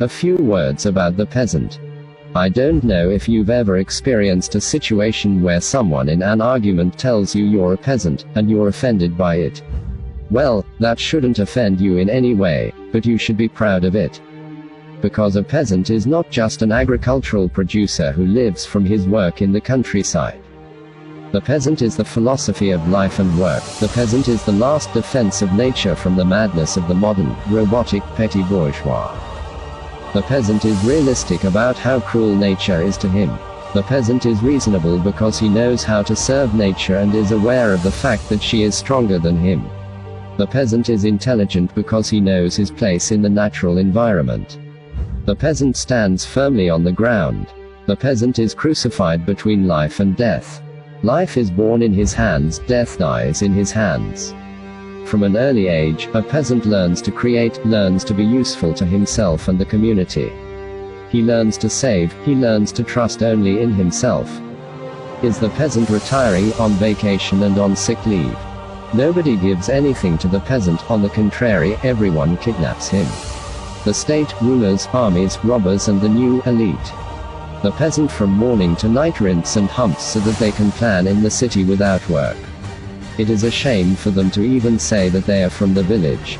A few words about the peasant. I don't know if you've ever experienced a situation where someone in an argument tells you you're a peasant, and you're offended by it. Well, that shouldn't offend you in any way, but you should be proud of it. Because a peasant is not just an agricultural producer who lives from his work in the countryside. The peasant is the philosophy of life and work. The peasant is the last defense of nature from the madness of the modern, robotic, petty bourgeois. The peasant is realistic about how cruel nature is to him. The peasant is reasonable because he knows how to serve nature and is aware of the fact that she is stronger than him. The peasant is intelligent because he knows his place in the natural environment. The peasant stands firmly on the ground. The peasant is crucified between life and death. Life is born in his hands, death dies in his hands. From an early age, a peasant learns to create, learns to be useful to himself and the community. He learns to save, he learns to trust only in himself. Is the peasant retiring, on vacation and on sick leave? Nobody gives anything to the peasant, on the contrary, everyone kidnaps him. The state, rulers, armies, robbers and the new elite. The peasant from morning to night rinse and humps so that they can plan in the city without work. It is a shame for them to even say that they are from the village.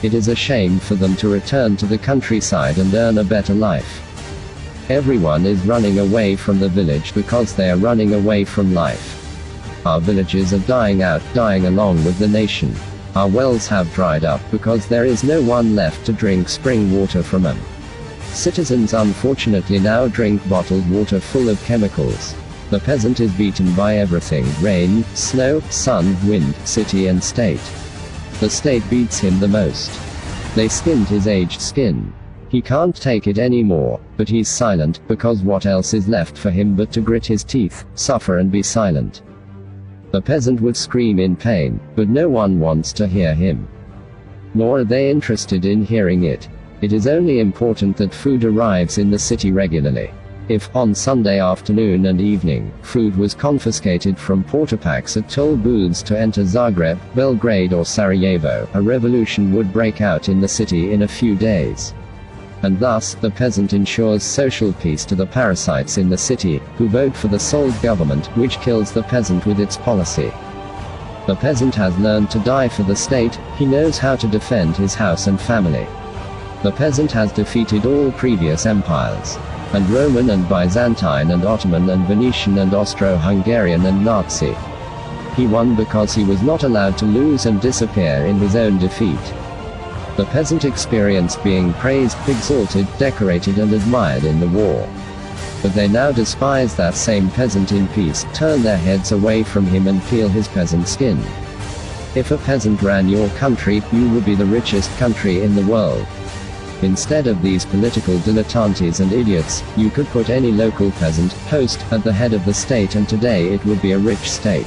It is a shame for them to return to the countryside and earn a better life. Everyone is running away from the village because they are running away from life. Our villages are dying out, dying along with the nation. Our wells have dried up because there is no one left to drink spring water from them. Citizens unfortunately now drink bottled water full of chemicals. The peasant is beaten by everything: rain, snow, sun, wind, city and state. The state beats him the most. They skinned his aged skin. He can't take it anymore, but he's silent, because what else is left for him but to grit his teeth, suffer and be silent. The peasant would scream in pain, but no one wants to hear him. Nor are they interested in hearing it. It is only important that food arrives in the city regularly. If, on Sunday afternoon and evening, food was confiscated from portapacks at toll booths to enter Zagreb, Belgrade or Sarajevo, a revolution would break out in the city in a few days. And thus, the peasant ensures social peace to the parasites in the city, who vote for the sold government, which kills the peasant with its policy. The peasant has learned to die for the state, he knows how to defend his house and family. The peasant has defeated all previous empires. And Roman and Byzantine and Ottoman and Venetian and Austro-Hungarian and Nazi. He won because he was not allowed to lose and disappear in his own defeat. The peasant experienced being praised, exalted, decorated and admired in the war. But they now despise that same peasant in peace, turn their heads away from him and peel his peasant skin. If a peasant ran your country, you would be the richest country in the world. Instead of these political dilettantes and idiots, you could put any local peasant, host, at the head of the state and today it would be a rich state.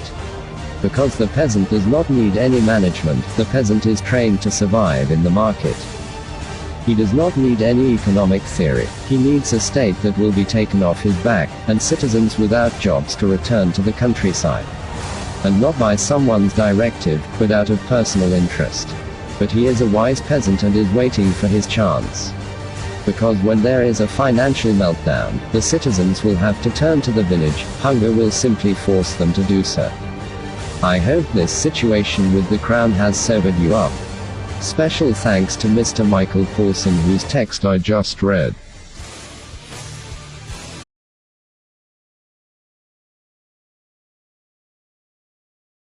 Because the peasant does not need any management, the peasant is trained to survive in the market. He does not need any economic theory, he needs a state that will be taken off his back, and citizens without jobs to return to the countryside. And not by someone's directive, but out of personal interest. But he is a wise peasant and is waiting for his chance. Because when there is a financial meltdown, the citizens will have to turn to the village, hunger will simply force them to do so. I hope this situation with the crown has sobered you up. Special thanks to Mr. Michael Paulson, whose text I just read.